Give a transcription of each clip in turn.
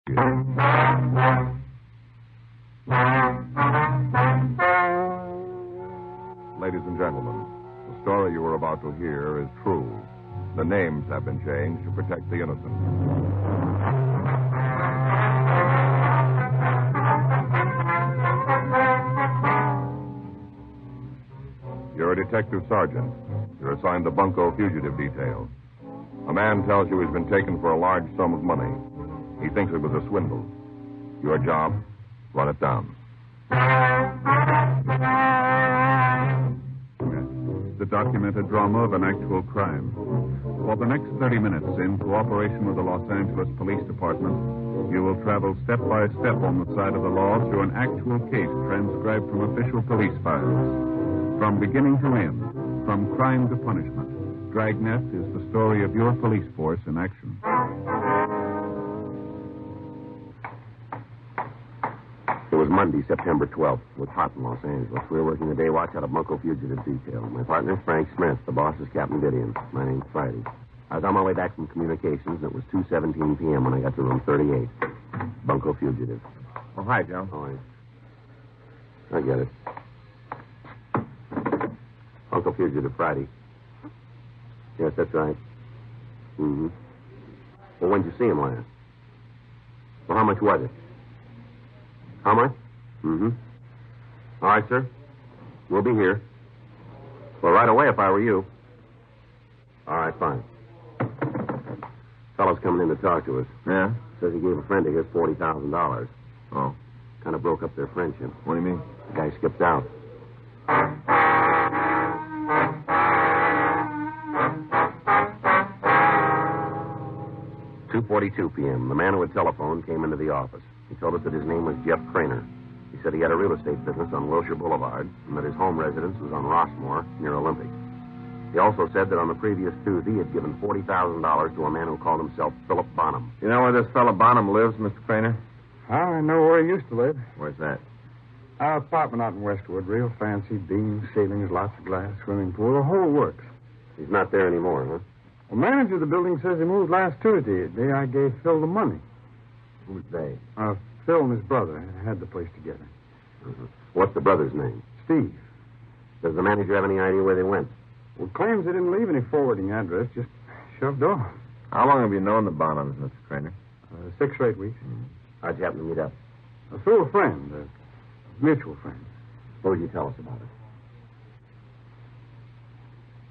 Ladies and gentlemen, the story you are about to hear is true. The names have been changed to protect the innocent. You're a detective sergeant. You're assigned the Bunko fugitive detail. A man tells you he's been taken for a large sum of money. He thinks it was a swindle. Your job, run it down. The documented drama of an actual crime. For the next 30 minutes, in cooperation with the Los Angeles Police Department, you will travel step by step on the side of the law through an actual case transcribed from official police files. From beginning to end, from crime to punishment, Dragnet is the story of your police force in action. It was Monday, September 12th. It was hot in Los Angeles. We were working the day watch out of Bunko Fugitive Detail. My partner's Frank Smith. The boss is Captain Gideon. My name's Friday. I was on my way back from communications, and it was 2:17 p.m. when I got to room 38. Bunko Fugitive. Oh, hi, Joe. Oh, I get it. Bunko Fugitive, Friday. Yes, that's right. Mm-hmm. Well, when did you see him last? Well, how much was it? How much? Mm-hmm. All right, sir. We'll be here. Well, right away if I were you. All right, fine. Fellow's coming in to talk to us. Yeah? Says he gave a friend of his $40,000. Oh. Kind of broke up their friendship. What do you mean? The guy skipped out. $2:42 p.m. The man who had telephoned came into the office. He told us that his name was Jeff Craner. He said he had a real estate business on Wilshire Boulevard and that his home residence was on Rossmore, near Olympic. He also said that on the previous Tuesday he had given $40,000 to a man who called himself Philip Bonham. You know where this fellow Bonham lives, Mr. Craner? I know where he used to live. Where's that? Our apartment out in Westwood, real fancy, beams, ceilings, lots of glass, swimming pool, the whole works. He's not there anymore, huh? The manager of the building says he moved last Tuesday, the day I gave Phil the money. Who's they? Phil and his brother had the place together. Mm-hmm. What's the brother's name? Steve. Does the manager have any idea where they went? Well, claims they didn't leave any forwarding address, just shoved off. How long have you known the Bonhams, Mr. Craner? 6 or 8 weeks. How'd you happen to meet up? Through a friend, a mutual friend. What would you tell us about it?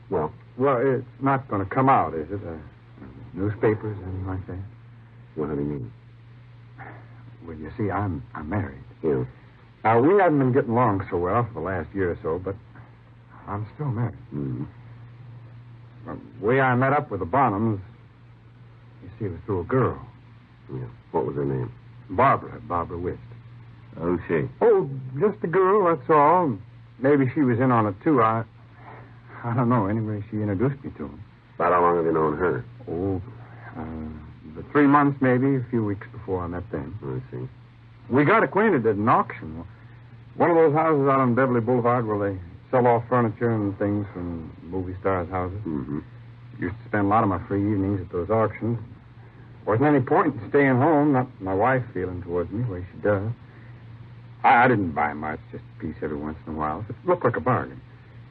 Well, it's not going to come out, is it? Newspapers, anything like that? What do you mean? Well, you see, I'm married. Yeah. Now, we haven't been getting along so well for the last year or so, but I'm still married. Mm-hmm. The way I met up with the Bonhams, you see, it was through a girl. Yeah. What was her name? Barbara Wist. Who's she? Oh, just a girl, that's all. Maybe she was in on it, too. I don't know. Anyway, she introduced me to him. About how long have you known her? Oh, 3 months, maybe, a few weeks before I met them. I see. We got acquainted at an auction. One of those houses out on Beverly Boulevard where they sell off furniture and things from movie stars' houses. Mm-hmm. Used to spend a lot of my free evenings at those auctions. Wasn't any point in staying home, not my wife feeling towards me the way she does. I didn't buy much, just a piece every once in a while. It looked like a bargain.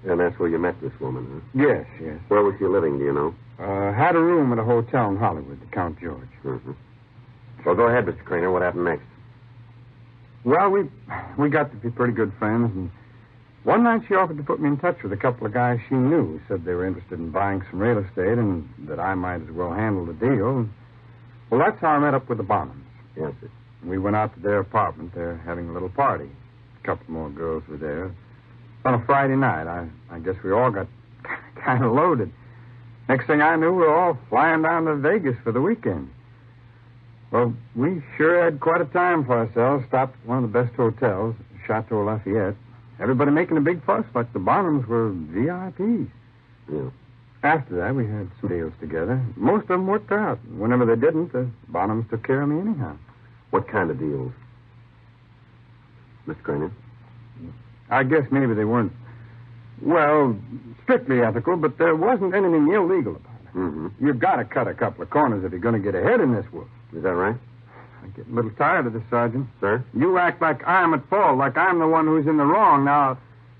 And that's where you met this woman, huh? Yes. Where was she living, do you know? Had a room at a hotel in Hollywood, the Count George. Mm-hmm. Well, go ahead, Mr. Craner. What happened next? Well, we got to be pretty good friends, and one night she offered to put me in touch with a couple of guys she knew. Said they were interested in buying some real estate and that I might as well handle the deal. Well, that's how I met up with the Bonhams. Yes, sir. We went out to their apartment. They're having a little party. A couple more girls were there. On a Friday night, I guess we all got kind of loaded. Next thing I knew, we were all flying down to Vegas for the weekend. Well, we sure had quite a time for ourselves. Stopped at one of the best hotels, Chateau Lafayette. Everybody making a big fuss like the Bonhams were VIPs. Yeah. After that, we had some deals together. Most of them worked out. Whenever they didn't, the Bonhams took care of me anyhow. What kind of deals? Mr. Craner? I guess maybe they weren't, strictly ethical, but there wasn't anything illegal about it. Mm-hmm. You've got to cut a couple of corners if you're going to get ahead in this world. Is that right? I get a little tired of this, Sergeant. Sir? You act like I'm at fault, like I'm the one who's in the wrong. Now,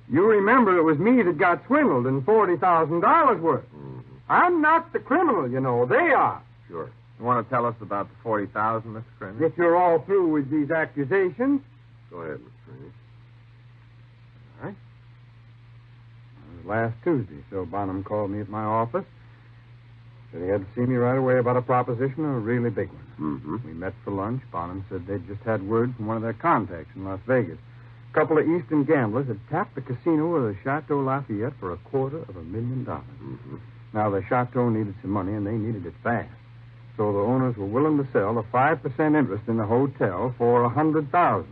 you remember it was me that got swindled in $40,000 worth. Mm-hmm. I'm not the criminal, you know. They are. Sure. You want to tell us about the 40,000, Mr. Craner? If you're all through with these accusations. Go ahead, Mr. Trainer. All right. It was last Tuesday, so Bonham called me at my office. Said he had to see me right away about a proposition, a really big one. Mm-hmm. We met for lunch. Bonham said they'd just had word from one of their contacts in Las Vegas. A couple of Eastern gamblers had tapped the casino of the Chateau Lafayette for $250,000. Mm-hmm. Now, the Chateau needed some money, and they needed it fast. So the owners were willing to sell a 5% interest in the hotel for $100,000.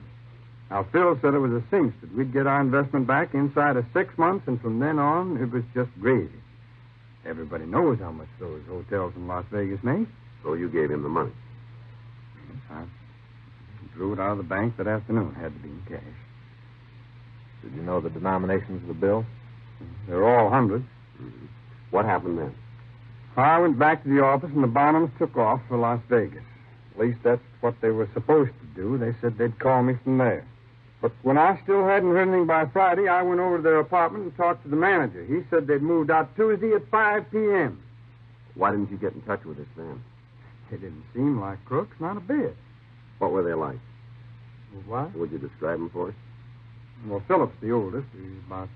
Now, Phil said it was a cinch that we'd get our investment back inside of 6 months, and from then on, it was just gravy. Everybody knows how much those hotels in Las Vegas make. So you gave him the money. I drew it out of the bank that afternoon. Had to be in cash. Did you know the denominations of the bill? They're all hundreds. Mm-hmm. What happened then? I went back to the office, and the Bonhams took off for Las Vegas. At least that's what they were supposed to do. They said they'd call me from there. But when I still hadn't heard anything by Friday, I went over to their apartment and talked to the manager. He said they'd moved out Tuesday at 5 p.m. Why didn't you get in touch with us then? They didn't seem like crooks, not a bit. What were they like? What? Would you describe them for us? Well, Philip's the oldest. He's about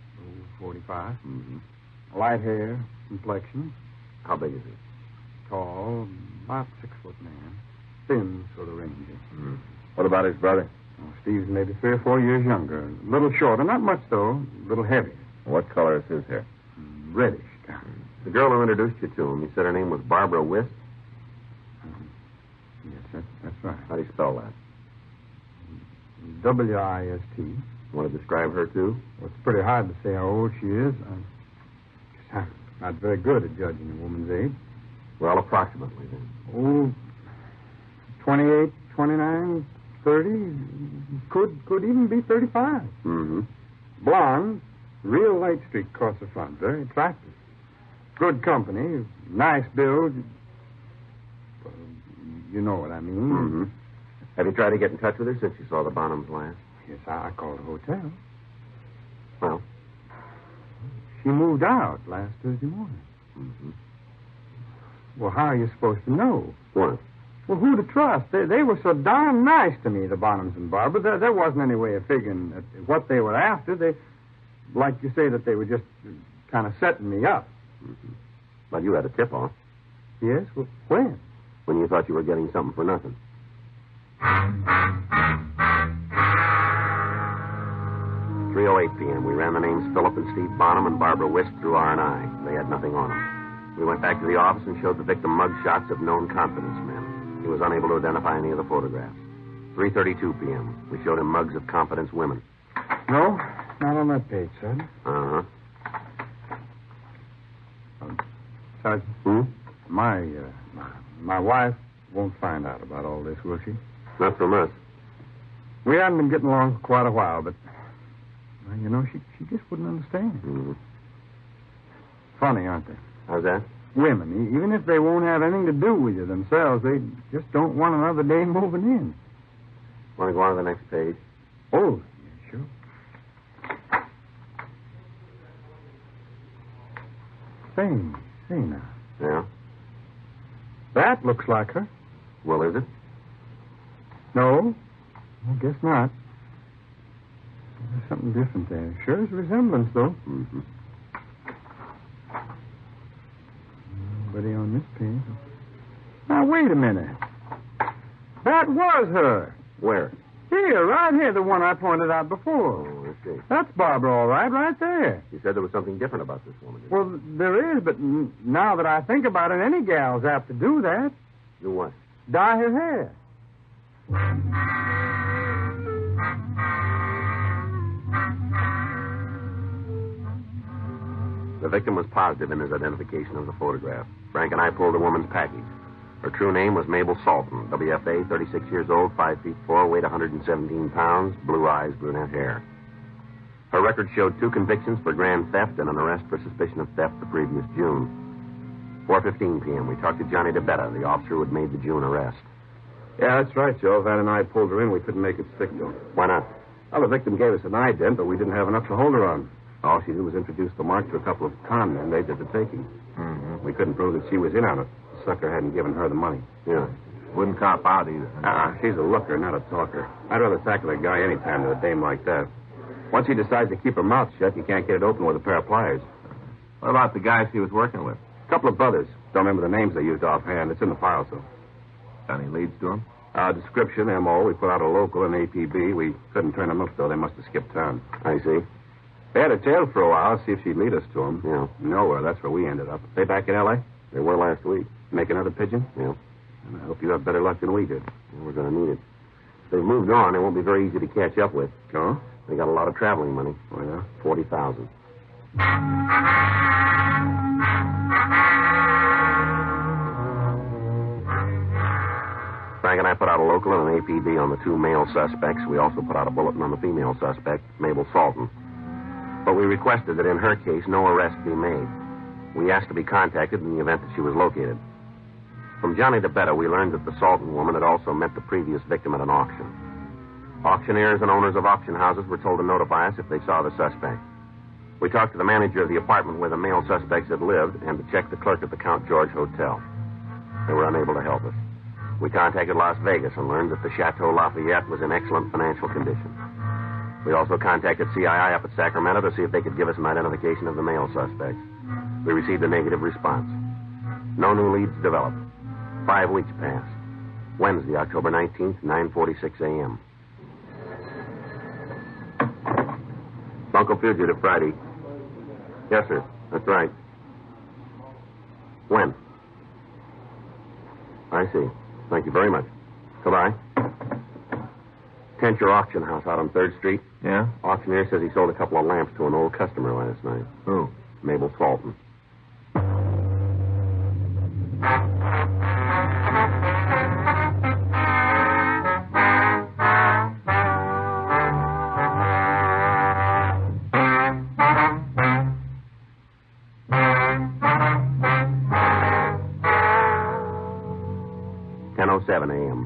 45. Mm-hmm. Light hair, complexion, How big is he? tall, about 6 foot man. Thin, sort of rangy. Mm-hmm. What about his brother? Well, Steve's maybe 3 or 4 years younger. A little shorter, not much though. A little heavier. What color is his hair? Reddish. The girl who introduced you to him, you said her name was Barbara Wist? Yes, that's right. How do you spell that? W-I-S-T. You want to describe her, too? Well, it's pretty hard to say how old she is. I'm not very good at judging a woman's age. Well, approximately, then. Oh, 28, 29, 30. Could even be 35. Mm-hmm. Blonde, real light streak across the front. Very attractive. Good company, nice build. You know what I mean. Mm-hmm. Have you tried to get in touch with her since you saw the Bonhams last? Yes, I called the hotel. Well? She moved out last Thursday morning. Mm-hmm. Well, how are you supposed to know? What? Well, who to trust? They were so darn nice to me, the Bonhams and Barbara. There wasn't any way of figuring what they were after. They, like you say, that they were just kind of setting me up. Mm-hmm. Well, you had a tip-off. Yes? Well, when? When you thought you were getting something for nothing. 3:08 p.m. We ran the names Philip and Steve Bonham and Barbara Wist through R&I. They had nothing on them. We went back to the office and showed the victim mug shots of known confidence men. He was unable to identify any of the photographs. 3:32 p.m. We showed him mugs of confidence women. No, not on that page, Sergeant. Uh-huh. Sergeant? My wife won't find out about all this, will she? Not from us. We hadn't been getting along for quite a while, but, well, you know, she just wouldn't understand. Mm-hmm. Funny, aren't they? How's that? Women, even if they won't have anything to do with you themselves, they just don't want another day moving in. Want to go on to the next page? Oh, yeah, sure. Say now. Yeah? That looks like her. Well, is it? No, I guess not. There's something different there. Sure is a resemblance, though. Mm-hmm. Nobody on this page. Now, wait a minute. That was her. Where? Here, right here, the one I pointed out before. Oh, I see. That's Barbara, all right there. You said there was something different about this woman. Well, there is, but now that I think about it, any gal's apt to do that. Do what? Dye her hair. The victim was positive in his identification of the photograph. Frank and I pulled the woman's package. Her true name was Mabel Salton, WFA, 36 years old, 5 feet 4, weight 117 pounds, blue eyes, brunette hair. Her record showed 2 convictions for grand theft and an arrest for suspicion of theft the previous June. 4:15 p.m. We talked to Johnny DeBetta, the officer who had made the June arrest. Yeah, that's right, Joe. Van and I pulled her in. We couldn't make it stick, though. Why not? Well, the victim gave us an ident, but we didn't have enough to hold her on. All she did was introduce the mark to a couple of con men they did the taking. Mm-hmm. We couldn't prove that she was in on it. The sucker hadn't given her the money. Yeah. Wouldn't cop out either. She's a looker, not a talker. I'd rather tackle a guy any time than a dame like that. Once he decides to keep her mouth shut, you can't get it open with a pair of pliers. What about the guys he was working with? A couple of brothers. Don't remember the names they used offhand. It's in the file, so. Got any leads to him? Description, M.O. We put out a local and APB. We couldn't turn them up, though. They must have skipped town. I see. They had her tailed for a while, see if she'd lead us to him. Yeah. Nowhere. That's where we ended up. They back in L.A.? They were last week. Make another pigeon? Yeah. And I hope you have better luck than we did. Yeah, we're going to need it. If they've moved on, they won't be very easy to catch up with. Oh? They got a lot of traveling money. Oh, yeah? 40,000. Frank and I put out a local and an APB on the two male suspects. We also put out a bulletin on the female suspect, Mabel Salton. But we requested that in her case, no arrest be made. We asked to be contacted in the event that she was located. From Johnny DeBetta, we learned that the Salton woman had also met the previous victim at an auction. Auctioneers and owners of auction houses were told to notify us if they saw the suspect. We talked to the manager of the apartment where the male suspects had lived and to check the clerk at the Count George Hotel. They were unable to help us. We contacted Las Vegas and learned that the Chateau Lafayette was in excellent financial condition. We also contacted CII up at Sacramento to see if they could give us an identification of the male suspects. We received a negative response. No new leads developed. 5 weeks passed. Wednesday, October 19th, 9:46 a.m. Bunko fugitive Friday. Yes, sir. That's right. When? I see. Thank you very much. Goodbye. Tencher Auction House out on 3rd Street. Yeah? Auctioneer says he sold a couple of lamps to an old customer last night. Who? Mabel Salton.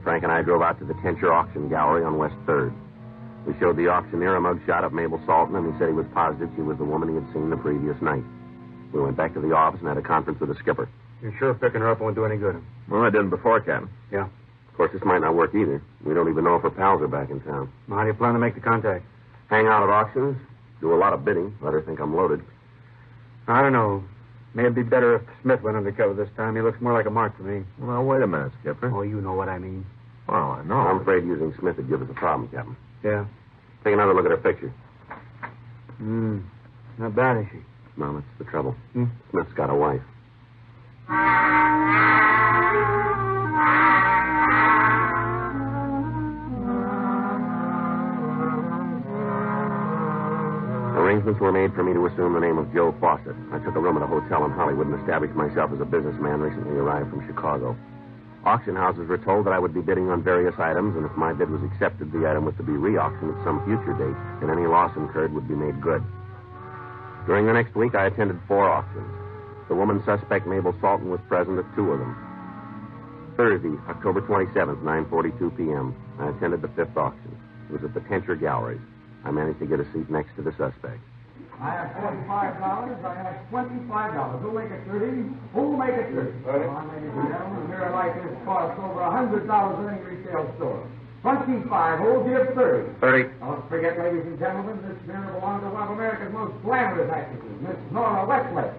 Frank and I drove out to the Tencher Auction Gallery on West 3rd. We showed the auctioneer a mugshot of Mabel Salton, and he said he was positive she was the woman he had seen the previous night. We went back to the office and had a conference with the skipper. You're sure picking her up won't do any good? Well, I didn't before, Captain. Yeah. Of course, this might not work either. We don't even know if her pals are back in town. Well, how do you plan to make the contact? Hang out at auctions, do a lot of bidding, let her think I'm loaded. I don't know. May it be better if Smith went undercover this time. He looks more like a mark to me. Well, now, wait a minute, Skipper. Oh, you know what I mean. Well, I know. I'm afraid using Smith would give us a problem, Captain. Yeah. Take another look at her picture. Not bad, is she? No, that's the trouble. Smith's got a wife. Arrangements were made for me to assume the name of Joe Fawcett. I took a room at a hotel in Hollywood and established myself as a businessman recently arrived from Chicago. Auction houses were told that I would be bidding on various items, and if my bid was accepted, the item was to be re-auctioned at some future date, and any loss incurred would be made good. During the next week, I attended 4 auctions. The woman suspect, Mabel Salton, was present at 2 of them. Thursday, October 27th, 9:42 p.m., I attended the 5th auction. It was at the Tencher Galleries. I managed to get a seat next to the suspect. I have $45. I have $25. Who'll make it 30? Who'll make it 30? Well, ladies and gentlemen, here like this costs over $100 in any retail store. 25. Who'll give 30? 30. Don't forget, ladies and gentlemen, this mirror belongs to one of America's most glamorous actresses, Miss Nora Westlake.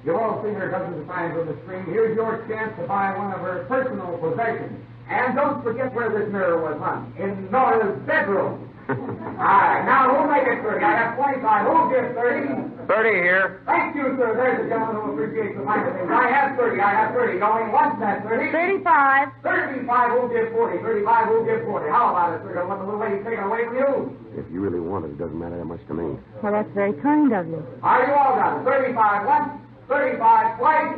You've all seen her dozens of times on the screen. Here's your chance to buy one of her personal possessions. And don't forget where this mirror was hung. In Nora's bedroom. All right, now who'll make it 30? I have 25. Who'll give 30? 30 here. Thank you, sir. There's a gentleman who appreciates the finer things. I have 30. I have 30. Going once, that's 30. 35. 35 who'll give 40. 35 who'll give 40. How about it, sir? Don't let the little lady take it away from you. If you really want it, it doesn't matter that much to me. Well, that's very kind of you. Are you all done? 35 once, 35 twice.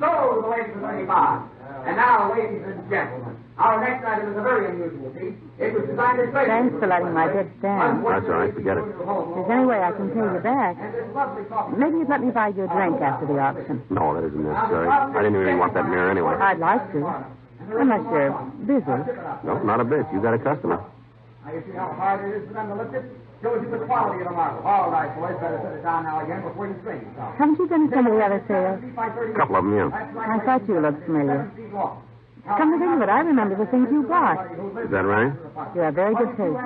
So, the lady for 35. And now, ladies and gentlemen, our next item is a very unusual piece. It was designed as Thanks for letting my bid stand. That's all right. Forget it. If there's any way I can pay you back, maybe you'd let me buy you a drink after the auction. No, that isn't necessary. I didn't really want that mirror anyway. I'd like to. Unless you're busy. No, not a bit. You got a customer. Now, you see how hard it is for them to lift it? Shows you the quality of the marble. All right, boys, better set it down now again before you sing. So. Haven't you been to some of the other sales? A couple of them, yeah. I thought you looked familiar. Come to think of it, I remember the things you bought. Is that right? You have very good taste.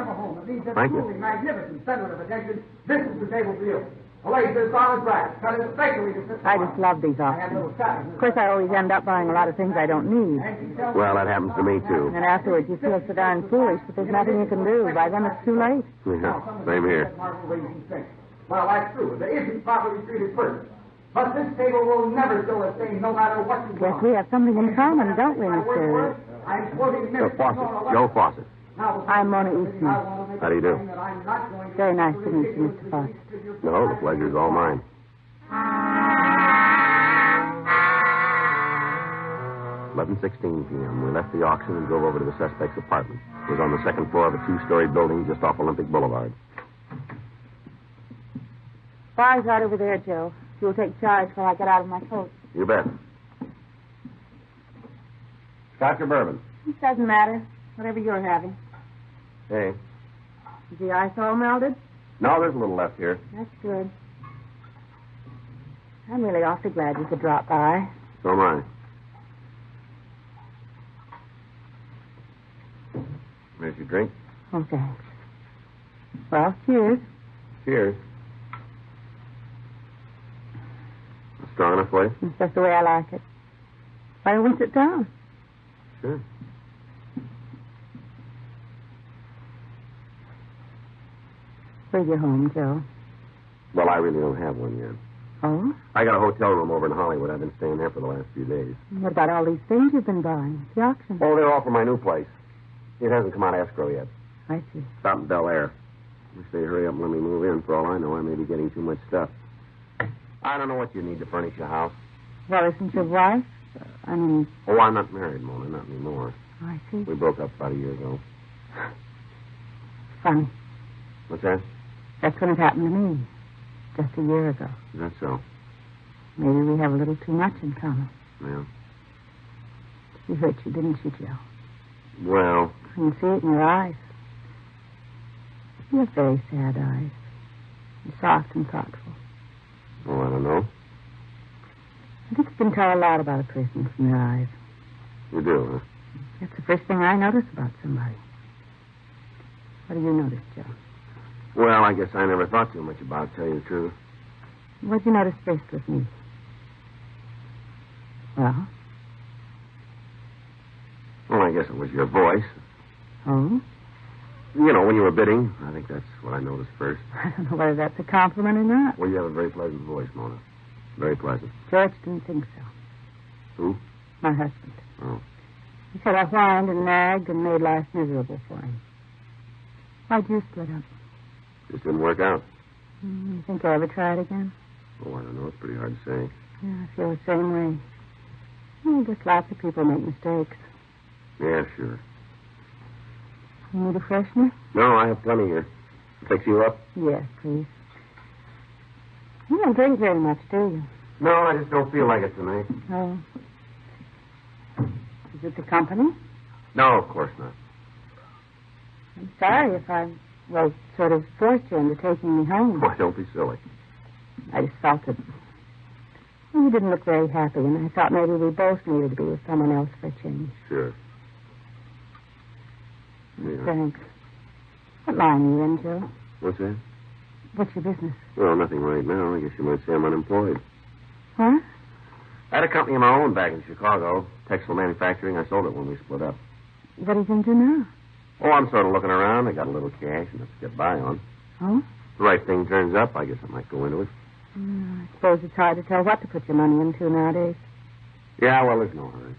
Thank you. Magnificent center of attention. This is the table for you. A laser solid brass, cut especially to fit. I just love these auctions. Of course, I always end up buying a lot of things I don't need. Well, that happens to me, too. And afterwards, you feel so darn foolish, but there's nothing you can do. By then, it's too late. Yeah, same here. Well, that's true. It isn't properly treated first. But this table will never show a stain no matter what you Yes, want. we have something in common, don't we, Mr. I'm quoting Fawcett. Joe Fawcett. I'm Mona Eastman. How do you do? Very nice to meet you, Mr. Fawcett. No, the pleasure's all mine. 11:16 p.m. We left the auction and drove over to the suspect's apartment. It was on the second floor of a two-story building just off Olympic Boulevard. Bar's right over there, Joe. You'll take charge while I get out of my coat. You bet. Scotch or bourbon? It doesn't matter. Whatever you're having. Hey. Is the ice all melted? No, there's a little left here. That's good. I'm really awfully glad you could drop by. So am I. Here's your drink. Oh, thanks. Well, cheers. Cheers. Strong enough for you? It's just the way I like it. Why don't we sit down? Sure. Where's your home, Joe? Well, I really don't have one yet. Oh? I got a hotel room over in Hollywood. I've been staying there for the last few days. What about all these things you've been buying? The auction? Oh, they're all for my new place. It hasn't come out of escrow yet. I see. It's out in Bel Air. Wish they'd hurry up and let me move in. For all I know, I may be getting too much stuff. I don't know what you need to furnish your house. Well, isn't your wife? I mean... Oh, I'm not married, Mona. Not anymore. I see. We broke up about a year ago. Funny. What's that? That's when it happened to me. Just a year ago. Is that so? Maybe we have a little too much in common. Yeah. She hurt you, didn't she, Joe? Well... I can see it in your eyes. You have very sad eyes. You're soft and thoughtful. Oh, I don't know. I think you can tell a lot about a person from your eyes. You do, huh? That's the first thing I notice about somebody. What do you notice, Joe? Well, I guess I never thought too much about it, to tell you the truth. What'd you notice first with me? Well? Well, I guess it was your voice. Oh? You know, when you were bidding. I think that's what I noticed first. I don't know whether that's a compliment or not. Well, you have a very pleasant voice, Mona. Very pleasant. George didn't think so. Who? My husband. Oh. He said I whined and nagged and made life miserable for him. Why'd you split up? Just didn't work out. You think I'll ever try it again? Oh, I don't know. It's pretty hard to say. Yeah, I feel the same way. Well, just lots of people make mistakes. Yeah, sure. You need a freshener? No, I have plenty here. Fix you up? Yes, please. You don't drink very much, do you? No, I just don't feel like it tonight. Oh. Is it the company? No, of course not. I'm sorry if I, sort of forced you into taking me home. Why, don't be silly. I just felt it. Well, you didn't look very happy, and I thought maybe we both needed to be with someone else for a change. Sure. Yeah. Thanks. What line are you in, Joe? What's that? What's your business? Well, nothing right now. I guess you might say I'm unemployed. Huh? I had a company of my own back in Chicago. Textile manufacturing. I sold it when we split up. What are you going to do now? Oh, I'm sort of looking around. I got a little cash enough to get by on. Oh? If the right thing turns up, I guess I might go into it. I suppose it's hard to tell what to put your money into nowadays. Yeah, well, there's no hurry.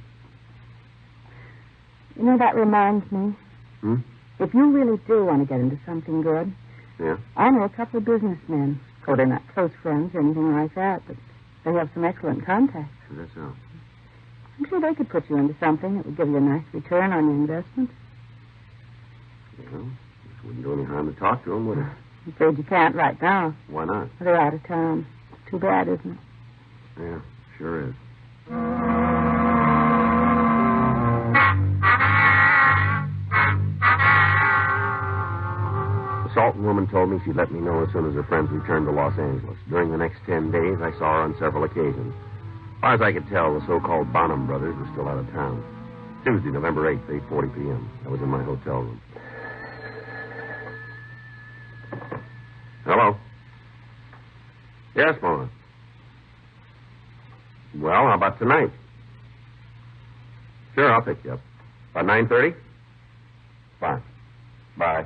You know, that reminds me. Hmm? If you really do want to get into something good, Yeah? I know a couple of businessmen. Oh, they're not close friends or anything like that, but they have some excellent contacts. Is that so? I'm sure they could put you into something that would give you a nice return on your investment. Well, this wouldn't do any harm to talk to them, would it? I'm afraid you can't right now. Why not? They're out of town. Too bad, isn't it? Yeah, sure is. Salton woman told me she'd let me know as soon as her friends returned to Los Angeles. During the next 10 days, I saw her on several occasions. As far as I could tell, the so-called Bonham brothers were still out of town. Tuesday, November 8th, 8:40 p.m. I was in my hotel room. Hello? Yes, Mona. Well, how about tonight? Sure, I'll pick you up. About 9:30? Fine. Bye.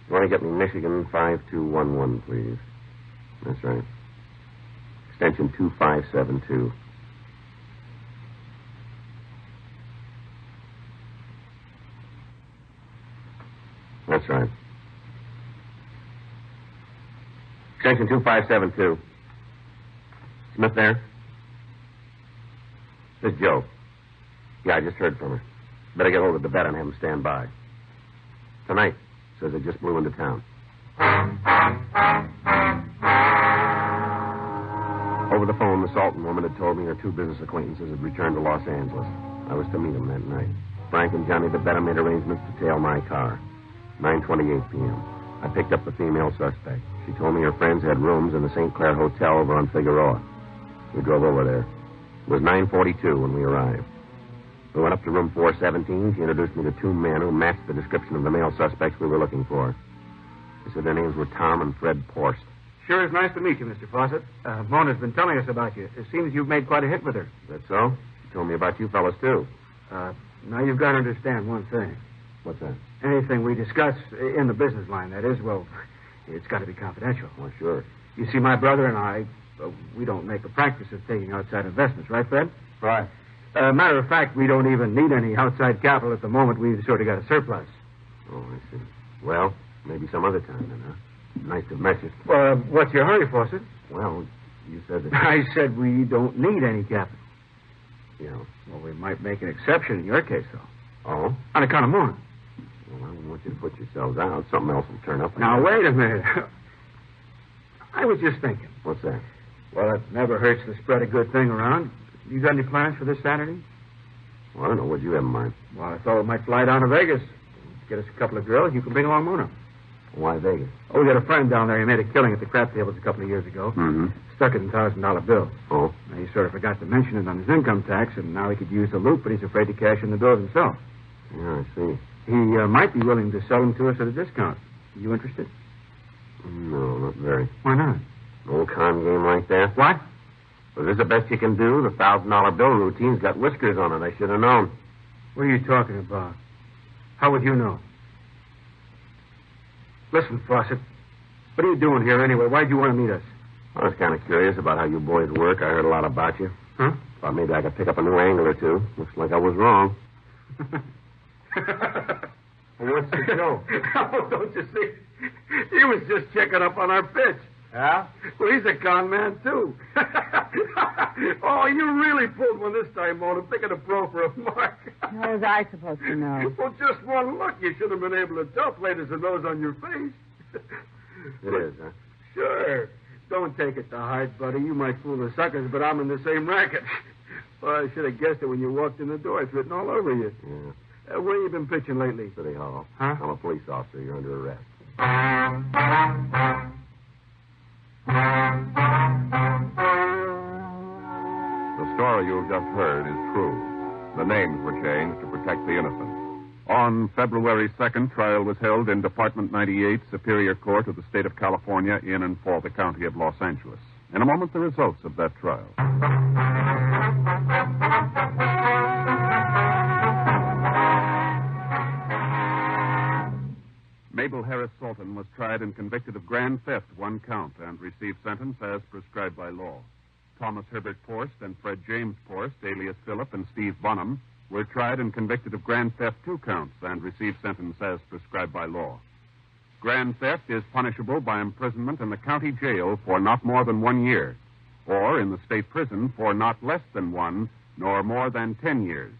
You want to get me Michigan 5211, please? That's right. Extension 2572. That's right. Extension 2572. Smith there? This is Joe. Yeah, I just heard from her. Better get hold of the vet and have him stand by. Tonight. Says they just blew into town. Over the phone, the Salton woman had told me her two business acquaintances had returned to Los Angeles. I was to meet them that night. Frank and Johnny DeBetta made arrangements to tail my car. 9:28 p.m. I picked up the female suspect. She told me her friends had rooms in the St. Clair Hotel over on Figueroa. We drove over there. It was 9:42 when we arrived. We went up to room 417. She introduced me to two men who matched the description of the male suspects we were looking for. They said their names were Tom and Fred Porst. Sure is nice to meet you, Mr. Fawcett. Mona's been telling us about you. It seems you've made quite a hit with her. Is that so? She told me about you fellas, too. Now, you've got to understand one thing. What's that? Anything we discuss in the business line, that is, well, it's got to be confidential. Oh, sure. You see, my brother and I, we don't make a practice of taking outside investments, right, Fred? Right. Matter of fact, we don't even need any outside capital at the moment. We've sort of got a surplus. Oh, I see. Well, maybe some other time then, huh? Nice to have met you. What's your hurry, Fawcett? Well, you said that... I said we don't need any capital. Yeah. Well, we might make an exception in your case, though. Oh? On account of Mona. Well, I don't want you to put yourselves out. Something else will turn up. Now, wait a minute. I was just thinking. What's that? Well, it never hurts to spread a good thing around. You got any plans for this Saturday? Well, I don't know. What'd you have in mind? Well, I thought we might fly down to Vegas. Get us a couple of girls. You can bring along Mona. Why Vegas? Oh, we got a friend down there. He made a killing at the crap tables a couple of years ago. Mm-hmm. Stuck it in $1,000 bills. Oh? Now, he sort of forgot to mention it on his income tax, and now he could use the loot, but he's afraid to cash in the bills himself. Yeah, I see. He might be willing to sell them to us at a discount. Are you interested? No, not very. Why not? An old con game like that? What? Well, this is the best you can do. The $1,000 bill routine's got whiskers on it. I should have known. What are you talking about? How would you know? Listen, Fawcett. What are you doing here anyway? Why'd you want to meet us? I was kind of curious about how you boys work. I heard a lot about you. Huh? Thought maybe I could pick up a new angle or two. Looks like I was wrong. Well, what's the joke? Oh, don't you see? He was just checking up on our pitch. Yeah? Well, he's a con man, too. Oh, you really pulled one this time, Mona, picking a pro for a mark. How was I supposed to know? Well, just one look. You should have been able to tell. Played as a nose on your face. It is, huh? Sure. Don't take it to heart, buddy. You might fool the suckers, but I'm in the same racket. Well, I should have guessed it when you walked in the door. It's written all over you. Yeah. Where you been pitching lately? City Hall. Huh? I'm a police officer. You're under arrest. The story you've just heard is true. The names were changed to protect the innocent. On February 2nd, trial was held in Department 98, Superior Court of the State of California, in and for the County of Los Angeles. In a moment, the results of that trial. Mabel Harris Salton was tried and convicted of grand theft, one count, and received sentence as prescribed by law. Thomas Herbert Porst and Fred James Porst, alias Philip, and Steve Bonham were tried and convicted of grand theft, two counts, and received sentence as prescribed by law. Grand theft is punishable by imprisonment in the county jail for not more than 1 year, or in the state prison for not less than 1 nor more than 10 years.